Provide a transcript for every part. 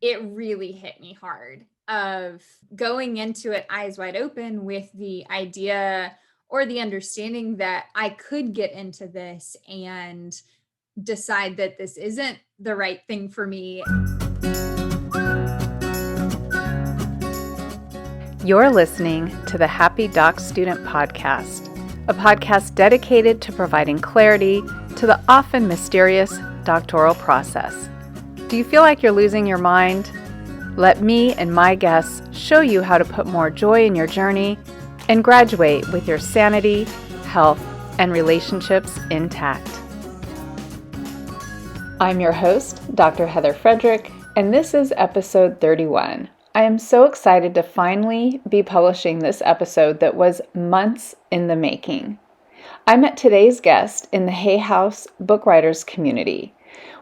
it really hit me hard of going into it eyes wide open with the idea or the understanding that I could get into this and decide that this isn't the right thing for me. You're listening to the Happy Doc Student Podcast, a podcast dedicated to providing clarity to the often mysterious doctoral process. Do you feel like you're losing your mind? Let me and my guests show you how to put more joy in your journey and graduate with your sanity, health, and relationships intact. I'm your host, Dr. Heather Frederick, and this is episode 31. I am so excited to finally be publishing this episode that was months in the making. I met today's guest in the Hay House book writers community.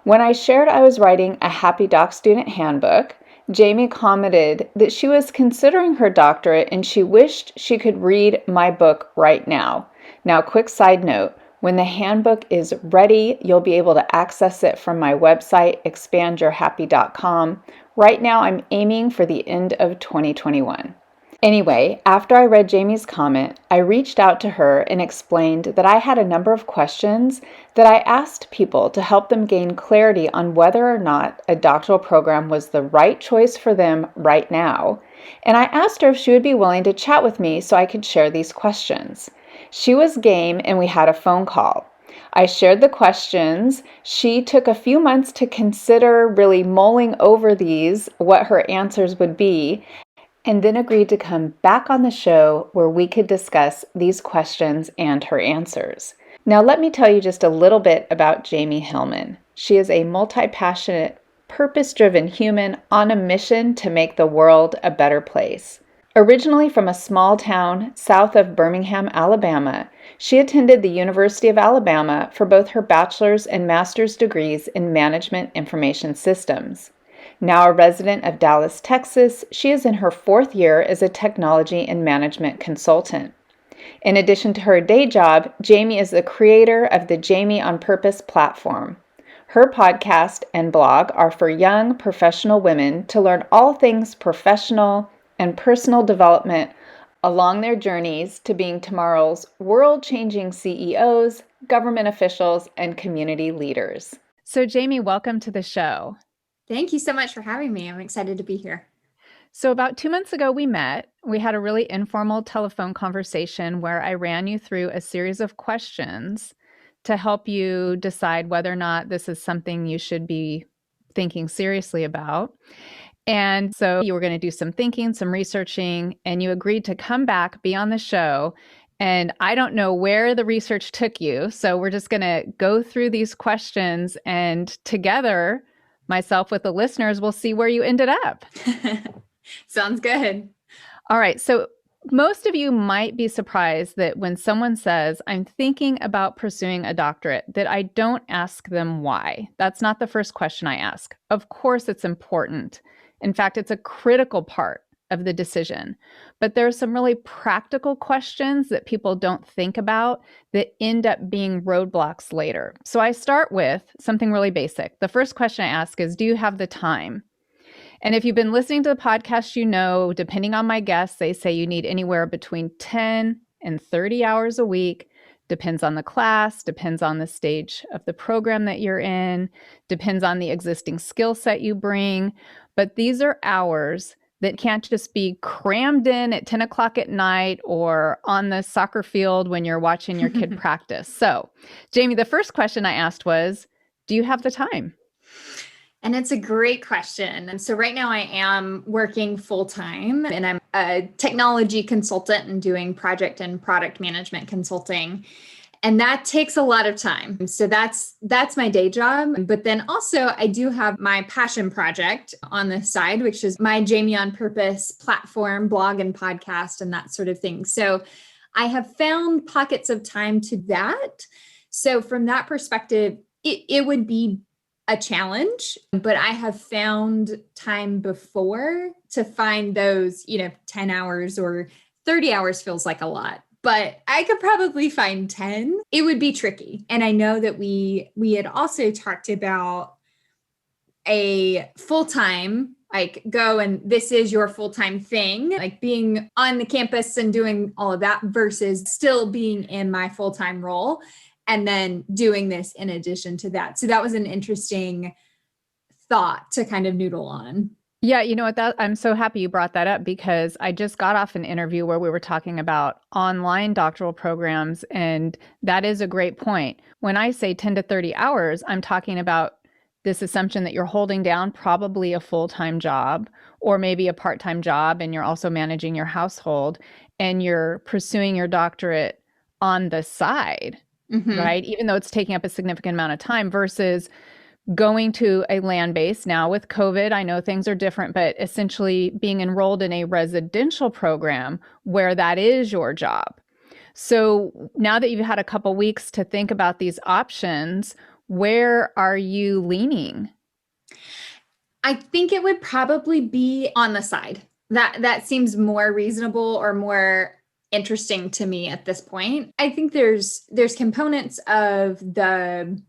When I shared I was writing a Happy Doc Student handbook, Jamie commented that she was considering her doctorate and she wished she could read my book right now. Now, quick side note, when the handbook is ready, you'll be able to access it from my website, expandyourhappy.com. Right now, I'm aiming for the end of 2021. Anyway, after I read Jamie's comment, I reached out to her and explained that I had a number of questions that I asked people to help them gain clarity on whether or not a doctoral program was the right choice for them right now. And I asked her if she would be willing to chat with me so I could share these questions. She was game and we had a phone call. I shared the questions. She took a few months to consider really mulling over these, what her answers would be, and then agreed to come back on the show where we could discuss these questions and her answers. Now, let me tell you just a little bit about Jamie Hillman. She is a multi-passionate, purpose-driven human on a mission to make the world a better place. Originally from a small town south of Birmingham, Alabama, she attended the University of Alabama for both her bachelor's and master's degrees in management information systems. Now a resident of Dallas, Texas, she is in her 4th year as a technology and management consultant. In addition to her day job, Jamie is the creator of the Jamie on Purpose platform. Her podcast and blog are for young professional women to learn all things professional and personal development along their journeys to being tomorrow's world-changing CEOs, government officials, and community leaders. So Jamie, welcome to the show. Thank you so much for having me. I'm excited to be here. So about 2 months ago, we met. We had a really informal telephone conversation where I ran you through a series of questions to help you decide whether or not this is something you should be thinking seriously about. And so you were going to do some thinking, some researching, and you agreed to come back, be on the show. And I don't know where the research took you. So we're just going to go through these questions and together, myself with the listeners, we'll see where you ended up. Sounds good. All right. So most of you might be surprised that when someone says, I'm thinking about pursuing a doctorate, that I don't ask them why. That's not the first question I ask. Of course, it's important. In fact, it's a critical part of the decision. But there are some really practical questions that people don't think about that end up being roadblocks later. So I start with something really basic. The first question I ask is, do you have the time? And if you've been listening to the podcast, you know, depending on my guests, they say you need anywhere between 10 and 30 hours a week. Depends on the class, depends on the stage of the program that you're in, depends on the existing skill set you bring. But these are hours that can't just be crammed in at 10 o'clock at night or on the soccer field when you're watching your kid practice. So, Jamie, the first question I asked was, do you have the time? And it's a great question. And so right now I am working full-time and I'm a technology consultant and doing project and product management consulting. And that takes a lot of time. So that's my day job. But then also I do have my passion project on the side, which is my Jamie on Purpose platform, blog and podcast and that sort of thing. So I have found pockets of time to that. So from that perspective, it would be a challenge, but I have found time before to find those, 10 hours or 30 hours feels like a lot, but I could probably find 10. It would be tricky. And I know that we had also talked about a full-time like go and this is your full-time thing, like being on the campus and doing all of that versus still being in my full-time role and then doing this in addition to that. So that was an interesting thought to kind of noodle on. Yeah, you know what, that I'm so happy you brought that up because I just got off an interview where we were talking about online doctoral programs, and that is a great point. When I say 10 to 30 hours, I'm talking about this assumption that you're holding down probably a full-time job or maybe a part-time job, and you're also managing your household and you're pursuing your doctorate on the side, right? Even though it's taking up a significant amount of time versus going to a land base. Now with COVID, I know things are different, but essentially being enrolled in a residential program where that is your job. So now that you've had a couple weeks to think about these options, where are you leaning? I think it would probably be on the side. That seems more reasonable or more interesting to me at this point. I think there's components of the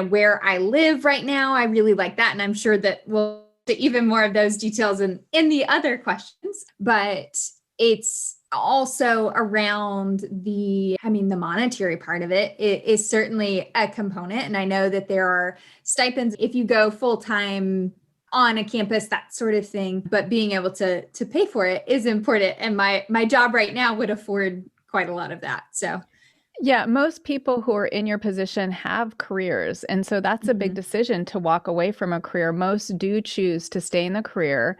where I live right now. I really like that. And I'm sure that we'll get even more of those details in the other questions, but it's also around the monetary part of it. It is certainly a component. And I know that there are stipends if you go full-time on a campus, that sort of thing, but being able to pay for it is important. And my job right now would afford quite a lot of that. So yeah, most people who are in your position have careers. And so that's a big decision to walk away from a career. Most do choose to stay in the career,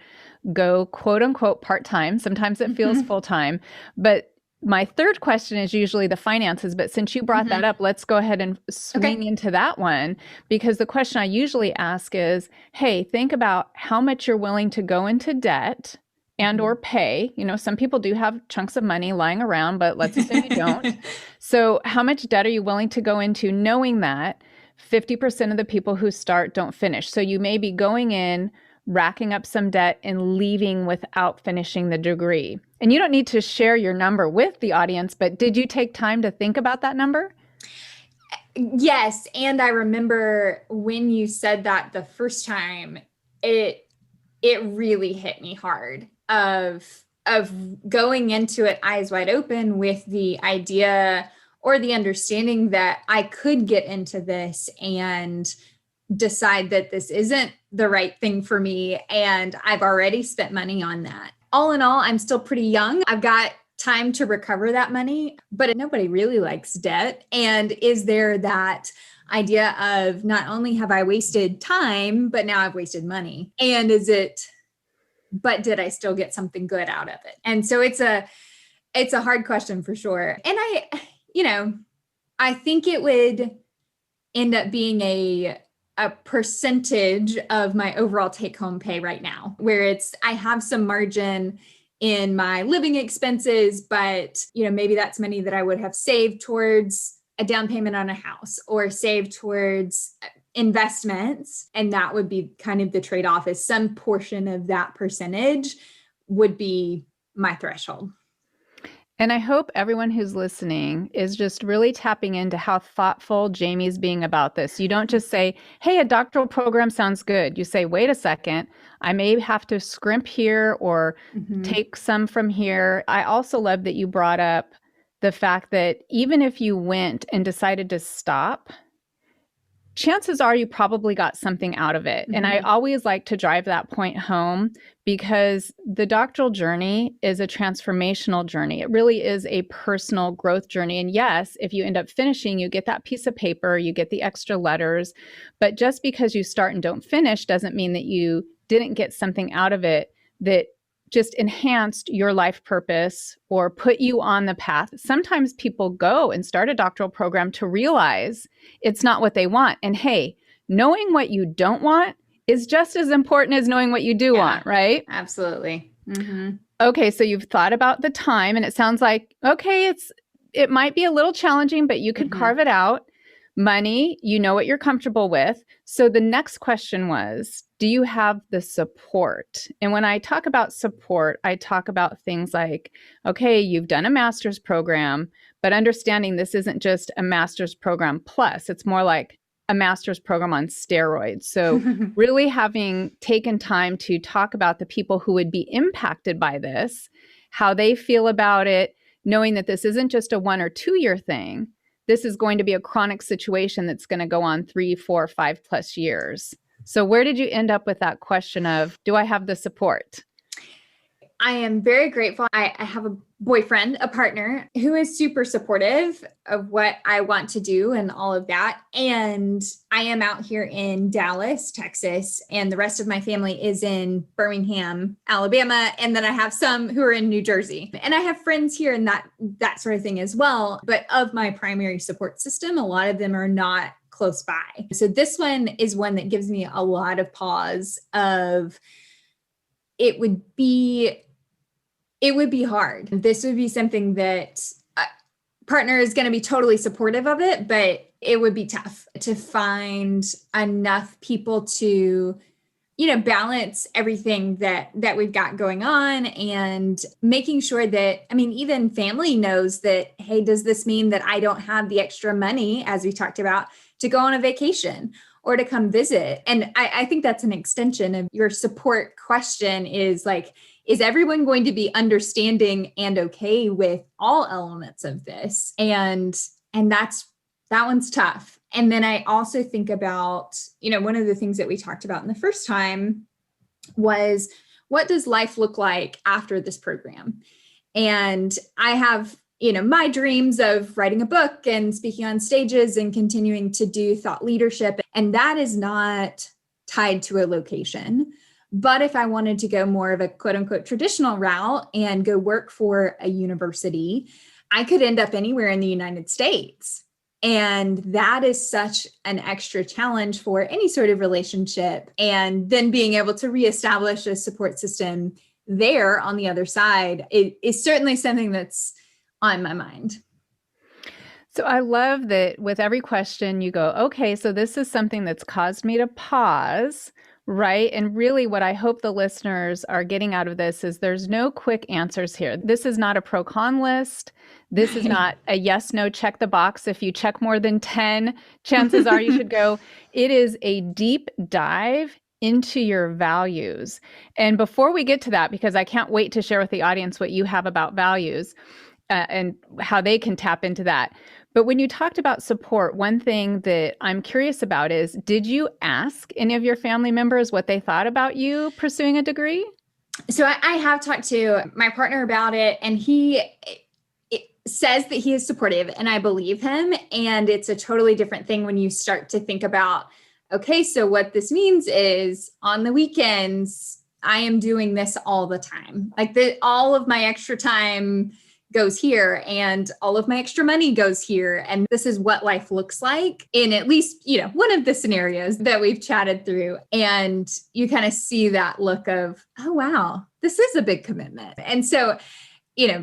go quote unquote part-time. Sometimes it feels full-time. But my third question is usually the finances. But since you brought that up, let's go ahead and swing into that one. Because the question I usually ask is, hey, think about how much you're willing to go into debt and or pay. Some people do have chunks of money lying around, but let's assume you don't. So how much debt are you willing to go into, knowing that 50% of the people who start don't finish? So you may be going in, racking up some debt and leaving without finishing the degree. And you don't need to share your number with the audience, but did you take time to think about that number? Yes. And I remember when you said that the first time, it really hit me hard of going into it eyes wide open with the idea or the understanding that I could get into this and decide that this isn't the right thing for me. And I've already spent money on that. All in all, I'm still pretty young. I've got time to recover that money, but nobody really likes debt. And is there that idea of not only have I wasted time, but now I've wasted money? And but did I still get something good out of it? And so it's a hard question for sure. And I think it would end up being a percentage of my overall take home pay right now, where I have some margin in my living expenses, but maybe that's money that I would have saved towards a down payment on a house or saved towards investments. And that would be kind of the trade-off, is some portion of that percentage would be my threshold. And I hope everyone who's listening is just really tapping into how thoughtful Jamie's being about this. You don't just say, hey, a doctoral program sounds good. You say, wait a second, I may have to scrimp here or take some from here. I also love that you brought up the fact that even if you went and decided to stop, chances are you probably got something out of it. And I always like to drive that point home because the doctoral journey is a transformational journey. It really is a personal growth journey. And yes, if you end up finishing, you get that piece of paper, you get the extra letters. But just because you start and don't finish doesn't mean that you didn't get something out of it that just enhanced your life purpose or put you on the path. Sometimes people go and start a doctoral program to realize it's not what they want. And hey, knowing what you don't want is just as important as knowing what you do want, right? Absolutely. Okay, so you've thought about the time and it sounds like, okay, it might be a little challenging, but you could carve it out. Money, you know what you're comfortable with. So the next question was, do you have the support? And when I talk about support, I talk about things like, okay, you've done a master's program, but understanding this isn't just a master's program plus, it's more like a master's program on steroids. So really having taken time to talk about the people who would be impacted by this, how they feel about it, knowing that this isn't just a 1 or 2 year thing. This is going to be a chronic situation that's going to go on 3, 4, 5+ years. So where did you end up with that question of, do I have the support? I am very grateful. I have a boyfriend, a partner who is super supportive of what I want to do and all of that. And I am out here in Dallas, Texas, and the rest of my family is in Birmingham, Alabama. And then I have some who are in New Jersey. And I have friends here and that sort of thing as well. But of my primary support system, a lot of them are not close by. So this one is one that gives me a lot of pause of it would be hard. This would be something that a partner is going to be totally supportive of it, but it would be tough to find enough people to, balance everything that we've got going on and making sure that, even family knows that, hey, does this mean that I don't have the extra money, as we talked about, to go on a vacation or to come visit? And I think that's an extension of your support question is like, is everyone going to be understanding and okay with all elements of this? And that one's tough. And then I also think about, one of the things that we talked about in the first time was, what does life look like after this program? And I have, my dreams of writing a book and speaking on stages and continuing to do thought leadership. And that is not tied to a location. But if I wanted to go more of a quote unquote traditional route and go work for a university, I could end up anywhere in the United States. And that is such an extra challenge for any sort of relationship. And then being able to reestablish a support system there on the other side is certainly something that's on my mind. So I love that with every question you go, okay, so this is something that's caused me to pause. Right. And really what I hope the listeners are getting out of this is there's no quick answers here. This is not a pro-con list. This is not a yes, no, check the box. If you check more than 10, chances are you should go. It is a deep dive into your values. And before we get to that, because I can't wait to share with the audience what you have about values and how they can tap into that. But when you talked about support, one thing that I'm curious about is, did you ask any of your family members what they thought about you pursuing a degree? So I have talked to my partner about it, and he says that he is supportive, and I believe him. And it's a totally different thing when you start to think about, okay, so what this means is on the weekends, I am doing this all the time. Like all of my extra time goes here and all of my extra money goes here. And this is what life looks like in at least, one of the scenarios that we've chatted through. And you kind of see that look of, oh, wow, this is a big commitment. And so,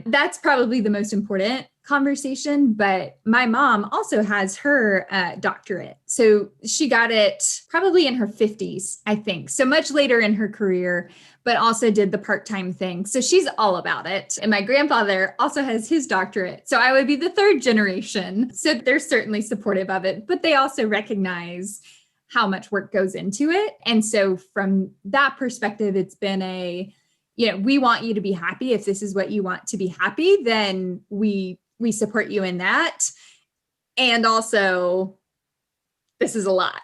that's probably the most important conversation. But my mom also has her doctorate. So she got it probably in her 50s, I think. So much later in her career, but also did the part-time thing. So she's all about it. And my grandfather also has his doctorate. So I would be the third generation. So they're certainly supportive of it, but they also recognize how much work goes into it. And so from that perspective, it's been we want you to be happy. If this is what you want to be happy, then we support you in that. And also, this is a lot.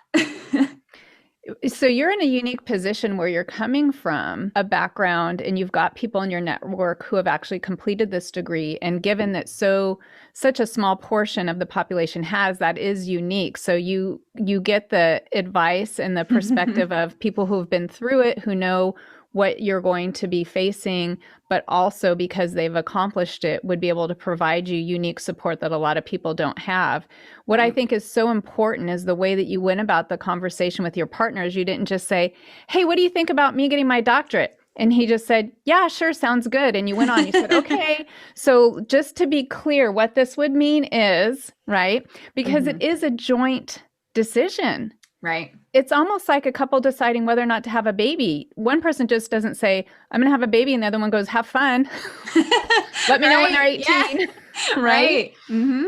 So you're in a unique position where you're coming from a background and you've got people in your network who have actually completed this degree. And given that such a small portion of the population has, that is unique. So you get the advice and the perspective of people who have been through it, who know what you're going to be facing, but also because they've accomplished it, would be able to provide you unique support that a lot of people don't have. What I think is so important is the way that you went about the conversation with your partners. You didn't just say, hey, what do you think about me getting my doctorate? And he just said, yeah, sure, sounds good. And you went on, you said, okay. So just to be clear, what this would mean is, right, because it is a joint decision. Right. It's almost like a couple deciding whether or not to have a baby. One person just doesn't say, I'm going to have a baby. And the other one goes, have fun. Let me know when they're 18. Yeah. Right. Mm-hmm.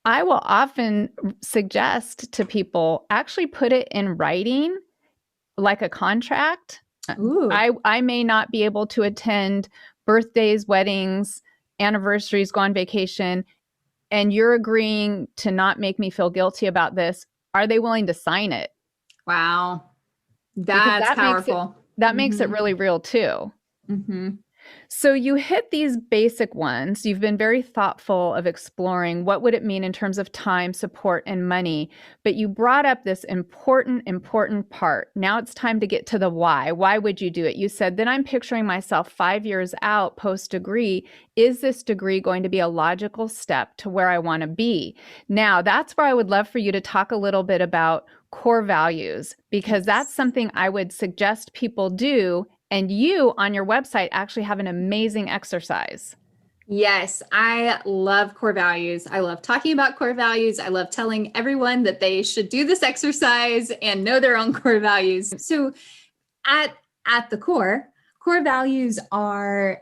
I will often suggest to people actually put it in writing, like a contract. Ooh, I may not be able to attend birthdays, weddings, anniversaries, go on vacation, and you're agreeing to not make me feel guilty about this. Are they willing to sign it? wow. Because That's powerful. that makes it Mm-hmm. really real too. Mm-hmm. So you hit these basic ones. You've been very thoughtful of exploring what would it mean in terms of time, support, and money. But you brought up this important part. Now it's time to get to the why. Why would you do it? You said, then I'm picturing myself 5 years out post degree. Is this degree going to be a logical step to where I want to be? Now, that's where I would love for you to talk a little bit about core values, because that's Yes. something I would suggest people do, and you on your website actually have an amazing exercise. Yes, I love core values. I love talking about core values. I love telling everyone that they should do this exercise and know their own core values. So at at the core values are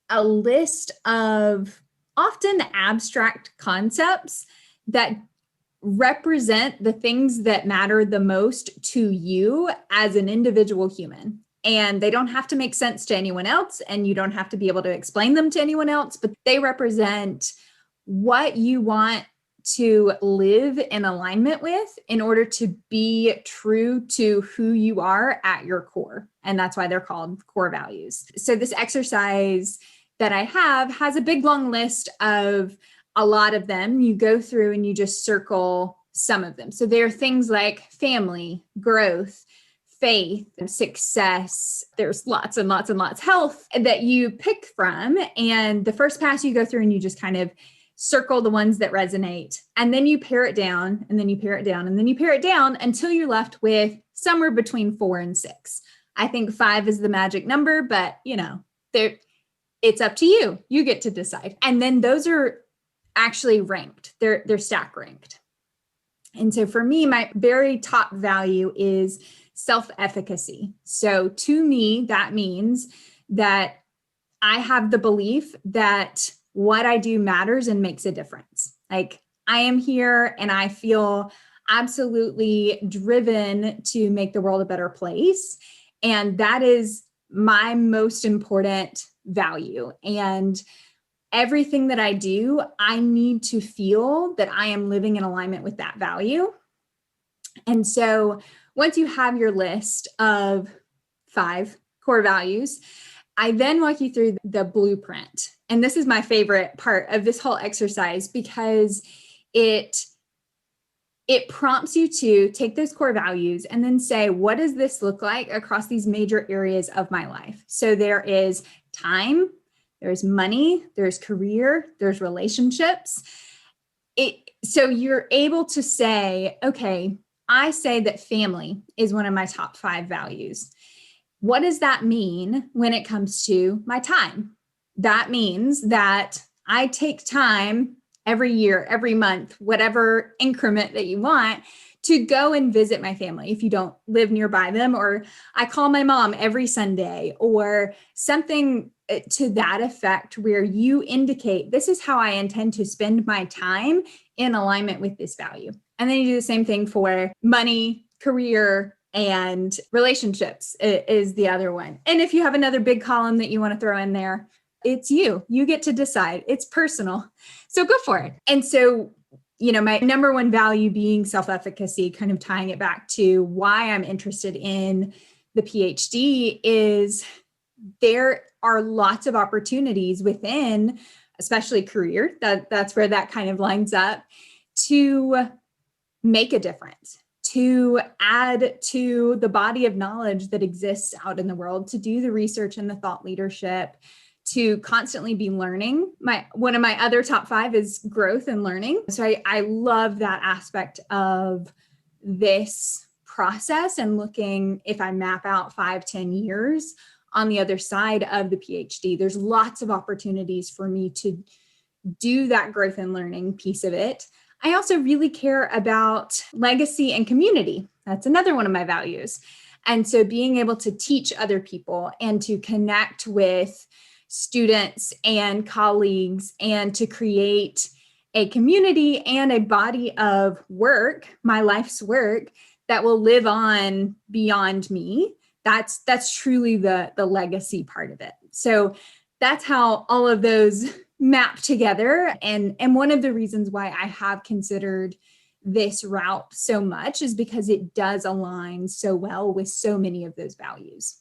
a list of often abstract concepts that represent the things that matter the most to you as an individual human. And they don't have to make sense to anyone else, and you don't have to be able to explain them to anyone else, but they represent what you want to live in alignment with in order to be true to who you are at your core. And that's why they're called core values. So, this exercise that I have has a big long list of a lot of them. You go through and you just circle some of them. So, there are things like family, growth, faith, success. There's lots and lots and lots, health that you pick from. And the first pass you go through and you just kind of circle the ones that resonate. And then you pare it down, and then you pare it down, and then you pare it down until you're left with somewhere between 4 and 6. I think 5 is the magic number, but there it's up to you. You get to decide. And then those are actually ranked. They're stack ranked. And so for me, my very top value is self-efficacy. So to me, that means that I have the belief that what I do matters and makes a difference. Like, I am here and I feel absolutely driven to make the world a better place. And that is my most important value. And everything that I do, I need to feel that I am living in alignment with that value. And so once you have your list of 5 core values, I then walk you through the blueprint. And this is my favorite part of this whole exercise, because it prompts you to take those core values and then say, what does this look like across these major areas of my life? So there is time, there's money, there's career, there's relationships. So you're able to say, okay, I say that family is one of my top 5 values. What does that mean when it comes to my time? That means that I take time every year, every month, whatever increment that you want, to go and visit my family if you don't live nearby them, or I call my mom every Sunday, or something to that effect, where you indicate, this is how I intend to spend my time in alignment with this value. And then you do the same thing for money, career, and relationships is the other one. And if you have another big column that you want to throw in there, it's you. You get to decide. It's personal. So go for it. And so, my number one value being self-efficacy, kind of tying it back to why I'm interested in the PhD, is there are lots of opportunities within, especially career, that's where that kind of lines up, to make a difference, to add to the body of knowledge that exists out in the world, to do the research and the thought leadership, to constantly be learning. One of my other top 5 is growth and learning. So I love that aspect of this process, and looking, if I map out 5-10 years on the other side of the PhD, there's lots of opportunities for me to do that growth and learning piece of it. I also really care about legacy and community. That's another one of my values. And so being able to teach other people and to connect with students and colleagues and to create a community and a body of work, my life's work, that will live on beyond me. That's truly the legacy part of it. So that's how all of those map together. And one of the reasons why I have considered this route so much is because it does align so well with so many of those values.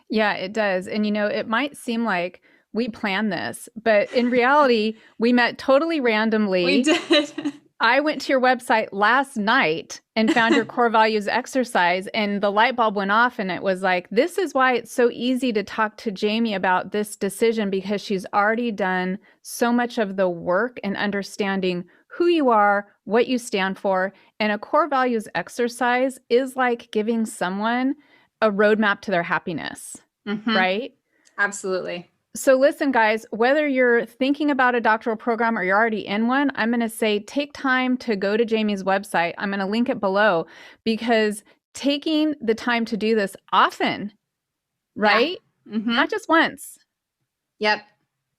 Yeah, it does. And it might seem like we planned this, but in reality, we met totally We randomly. did. I went to your website last night and found your core values exercise, and the light bulb went off, and it was like, this is why it's so easy to talk to Jamie about this decision, because she's already done so much of the work in understanding who you are, what you stand for. And a core values exercise is like giving someone a roadmap to their happiness, right? Absolutely. So listen, guys, whether you're thinking about a doctoral program or you're already in one, I'm going to say take time to go to Jamie's website. I'm going to link it below, because taking the time to do this often, right? Yeah. Not just once. Yep.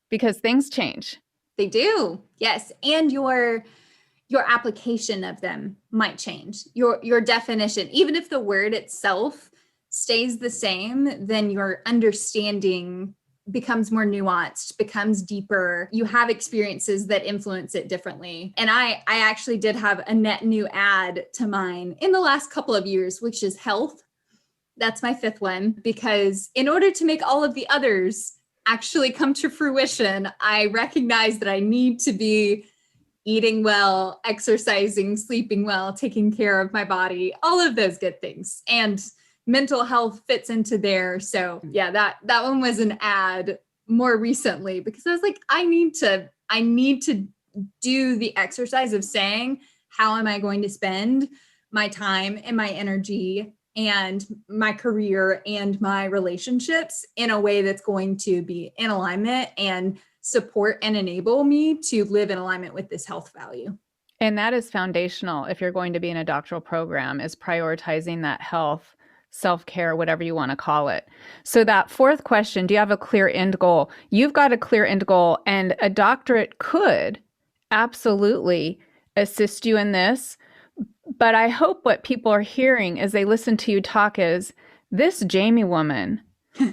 Because things change. They do. Yes. And your application of them might change. Your definition, even if the word itself stays the same, then your understanding becomes more nuanced, becomes deeper. You have experiences that influence it differently. And I actually did have a net new add to mine in the last couple of years, which is health. That's my fifth one, because in order to make all of the others actually come to fruition, I recognize that I need to be eating well, exercising, sleeping well, taking care of my body, all of those good things. And mental health fits into there. So yeah, that one was an ad more recently, because I was like, I need to do the exercise of saying, how am I going to spend my time and my energy and my career and my relationships in a way that's going to be in alignment and support and enable me to live in alignment with this health value. And that is foundational if you're going to be in a doctoral program, is prioritizing that health, self-care, whatever you want to call it. So that fourth question, do you have a clear end goal? You've got a clear end goal, and a doctorate could absolutely assist you in this. But I hope what people are hearing as they listen to you talk is, this Jamie woman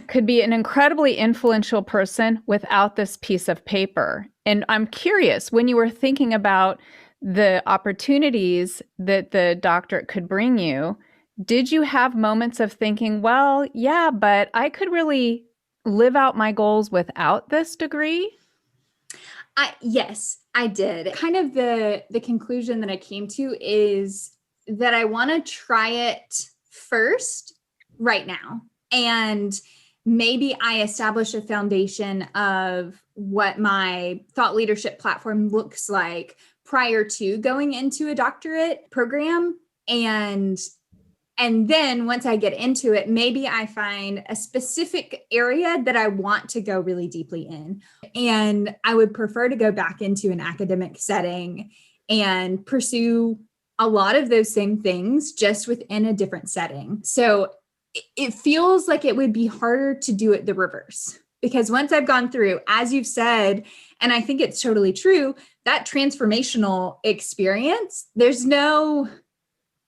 could be an incredibly influential person without this piece of paper. And I'm curious, when you were thinking about the opportunities that the doctorate could bring you, did you have moments of thinking, well, yeah, but I could really live out my goals without this degree? Yes, I did. Kind of the conclusion that I came to is that I want to try it first right now. And maybe I establish a foundation of what my thought leadership platform looks like prior to going into a doctorate program. And then once I get into it, maybe I find a specific area that I want to go really deeply in. And I would prefer to go back into an academic setting and pursue a lot of those same things, just within a different setting. So it feels like it would be harder to do it the reverse, because once I've gone through, as you've said, and I think it's totally true, that transformational experience, there's no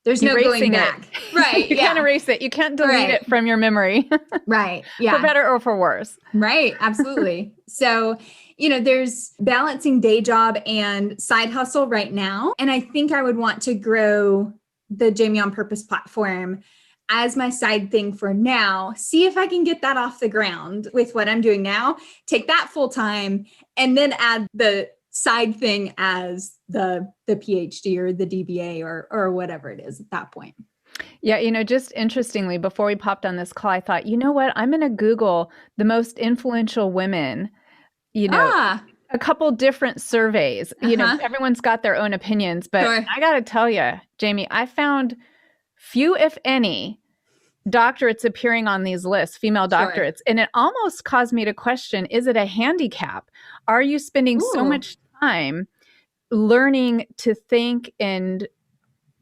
going back. Right. You can't erase it. You can't delete it from your memory. Right. Yeah. For better or for worse. Right. Absolutely. So, there's balancing day job and side hustle right now. And I think I would want to grow the Jamie on Purpose platform as my side thing for now, see if I can get that off the ground with what I'm doing now, take that full time, and then add the side thing as the PhD or the DBA or whatever it is at that point. Yeah, just interestingly, before we popped on this call, I thought, you know what? I'm going to Google the most influential women, a couple different surveys. Everyone's got their own opinions, but sure. I got to tell you, Jamie, I found few, if any, doctorates appearing on these lists, female doctorates. Sure. And it almost caused me to question, is it a handicap? Are you spending so much time learning to think and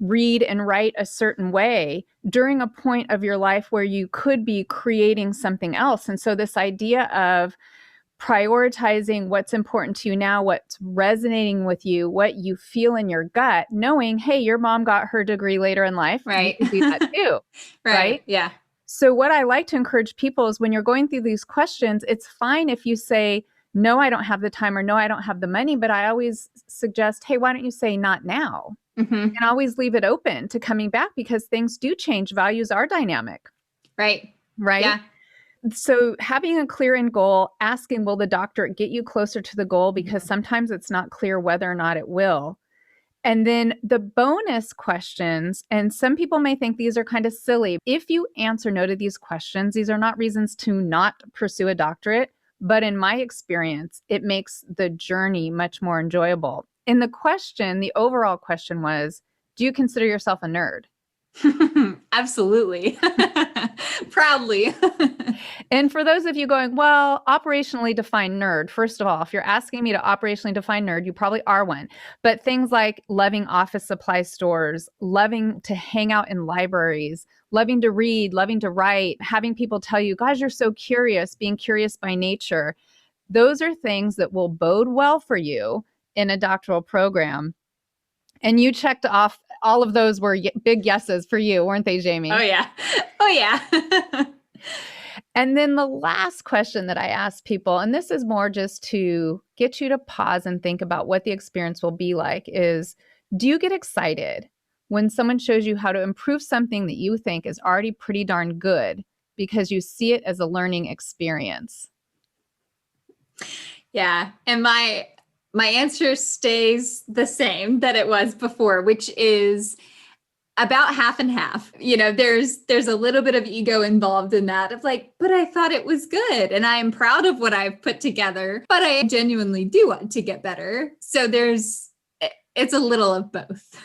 read and write a certain way during a point of your life where you could be creating something else? And so this idea of prioritizing what's important to you now, what's resonating with you, what you feel in your gut, knowing, hey, your mom got her degree later in life. You Right. could do that too, Right. right? Yeah. So what I like to encourage people is when you're going through these questions, it's fine if you say, no, I don't have the time, or no, I don't have the money. But I always suggest, hey, why don't you say not now? Mm-hmm. And always leave it open to coming back, because things do change. Values are dynamic, Right. right? Yeah. So having a clear end goal, asking, will the doctorate get you closer to the goal? Because Mm-hmm. sometimes it's not clear whether or not it will. And then the bonus questions, and some people may think these are kind of silly. If you answer no to these questions, these are not reasons to not pursue a doctorate. But in my experience, it makes the journey much more enjoyable. In the question, the overall question was, do you consider yourself a nerd? Absolutely. Proudly. And for those of you going, well, operationally defined nerd, first of all, if you're asking me to operationally define nerd, you probably are one. But things like loving office supply stores, loving to hang out in libraries, loving to read, loving to write, having people tell you, gosh, you're so curious, being curious by nature, those are things that will bode well for you in a doctoral program. And you checked off all of those were big yeses for you, weren't they, Oh, Jamie? yeah. Oh, yeah. And then the last question that I ask people, and this is more just to get you to pause and think about what the experience will be like, is do you get excited when someone shows you how to improve something that you think is already pretty darn good because you see it as a learning experience? Yeah. And my answer stays the same that it was before, which is about half and half. There's a little bit of ego involved in that of like, but I thought it was good and I am proud of what I've put together, but I genuinely do want to get better. So it's a little of both.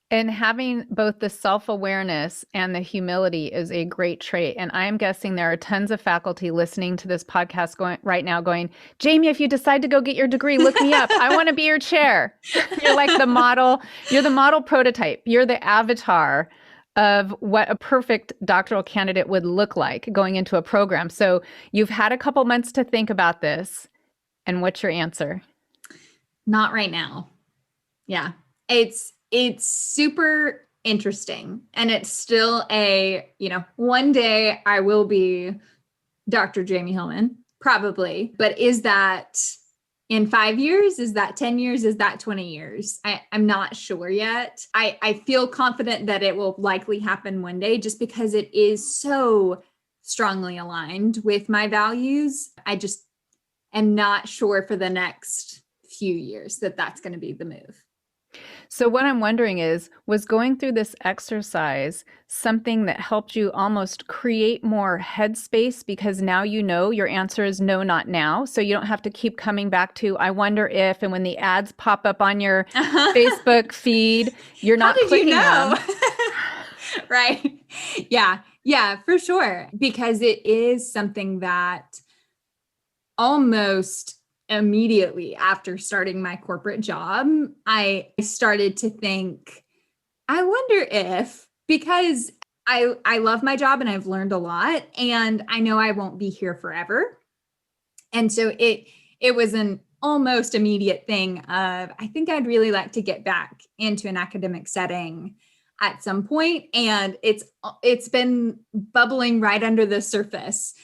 And having both the self-awareness and the humility is a great trait. And I'm guessing there are tons of faculty listening to this podcast going right now going, Jamie, if you decide to go get your degree, look me up. I want to be your chair. You're like the model. You're the model prototype. You're the avatar of what a perfect doctoral candidate would look like going into a program. So you've had a couple months to think about this. And what's your answer? Not right now. Yeah. It's super interesting. And it's still one day I will be Dr. Jamie Hillman, probably. But is that in 5 years? Is that 10 years? Is that 20 years? I'm not sure yet. I feel confident that it will likely happen one day just because it is so strongly aligned with my values. I just am not sure for the next few years that that's going to be the move. So what I'm wondering is, was going through this exercise something that helped you almost create more headspace because now you know your answer is no, not now. So you don't have to keep coming back to, I wonder if, and when the ads pop up on your Facebook feed, you're not clicking them. Right. Yeah. Yeah, for sure. Because it is something that almost immediately after starting my corporate job, I started to think, I wonder if, because I love my job and I've learned a lot and I know I won't be here forever. And so it was an almost immediate thing of, I think I'd really like to get back into an academic setting at some point. And it's been bubbling right under the surface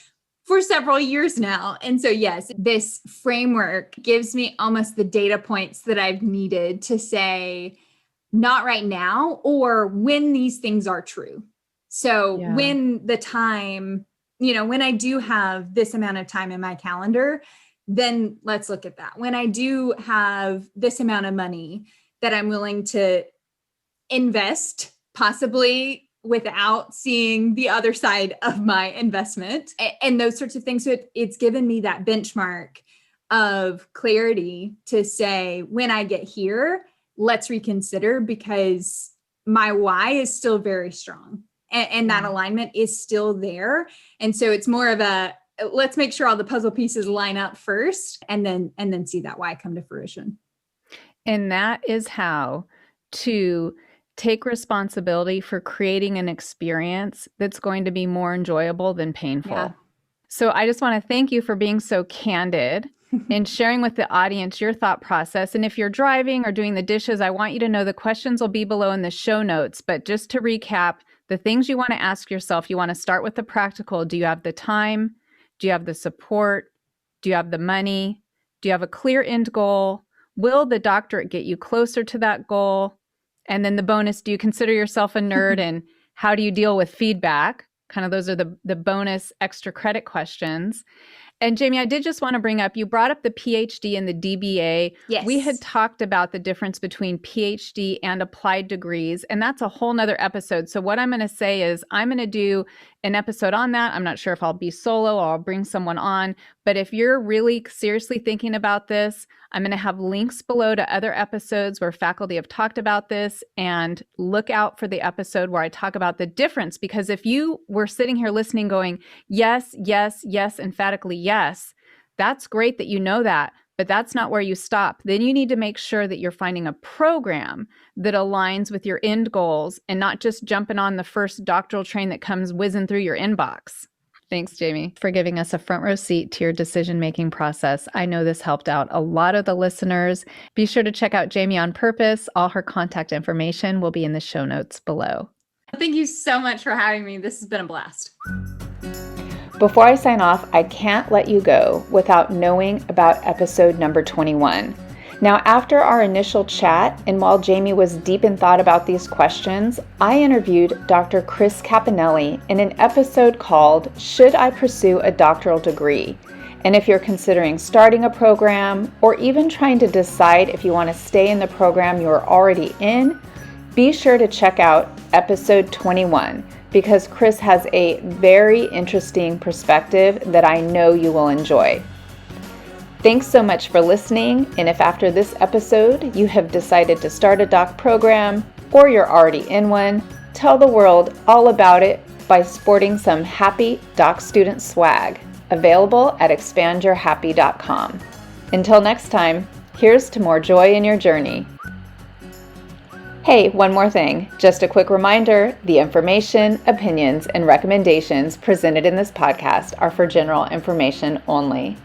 for several years now. And so, yes, this framework gives me almost the data points that I've needed to say, not right now, or when these things are true. So when the time, when I do have this amount of time in my calendar, then let's look at that. When I do have this amount of money that I'm willing to invest, possibly without seeing the other side of my investment and those sorts of things. So it's given me that benchmark of clarity to say, when I get here, let's reconsider, because my why is still very strong and that alignment is still there. And so it's more of a, let's make sure all the puzzle pieces line up first and then see that why come to fruition. And that is how to take responsibility for creating an experience that's going to be more enjoyable than painful. Yeah. So I just want to thank you for being so candid and sharing with the audience your thought process. And if you're driving or doing the dishes, I want you to know the questions will be below in the show notes. But just to recap, the things you want to ask yourself, you want to start with the practical. Do you have the time? Do you have the support? Do you have the money? Do you have a clear end goal? Will the doctorate get you closer to that goal? And then the bonus, do you consider yourself a nerd? And how do you deal with feedback? Kind of those are the bonus extra credit questions. And Jamie, I did just want to bring up, you brought up the PhD and the DBA. Yes. We had talked about the difference between PhD and applied degrees, and that's a whole nother episode. So what I'm going to say is I'm going to do an episode on that. I'm not sure if I'll be solo or I'll bring someone on, but if you're really seriously thinking about this, I'm going to have links below to other episodes where faculty have talked about this, and look out for the episode where I talk about the difference. Because if you were sitting here listening going, yes, yes, yes, emphatically yes, that's great that you know that, but that's not where you stop. Then you need to make sure that you're finding a program that aligns with your end goals and not just jumping on the first doctoral train that comes whizzing through your inbox. Thanks, Jamie, for giving us a front row seat to your decision-making process. I know this helped out a lot of the listeners. Be sure to check out Jamie on Purpose. All her contact information will be in the show notes below. Thank you so much for having me. This has been a blast. Before I sign off, I can't let you go without knowing about episode number 21. Now, after our initial chat, and while Jamie was deep in thought about these questions, I interviewed Dr. Chris Capinelli in an episode called Should I Pursue a Doctoral Degree? And if you're considering starting a program or even trying to decide if you want to stay in the program you're already in, be sure to check out episode 21 because Chris has a very interesting perspective that I know you will enjoy. Thanks so much for listening, and if after this episode you have decided to start a doc program or you're already in one, tell the world all about it by sporting some happy doc student swag, available at expandyourhappy.com. Until next time, here's to more joy in your journey. Hey, one more thing. Just a quick reminder, the information, opinions, and recommendations presented in this podcast are for general information only.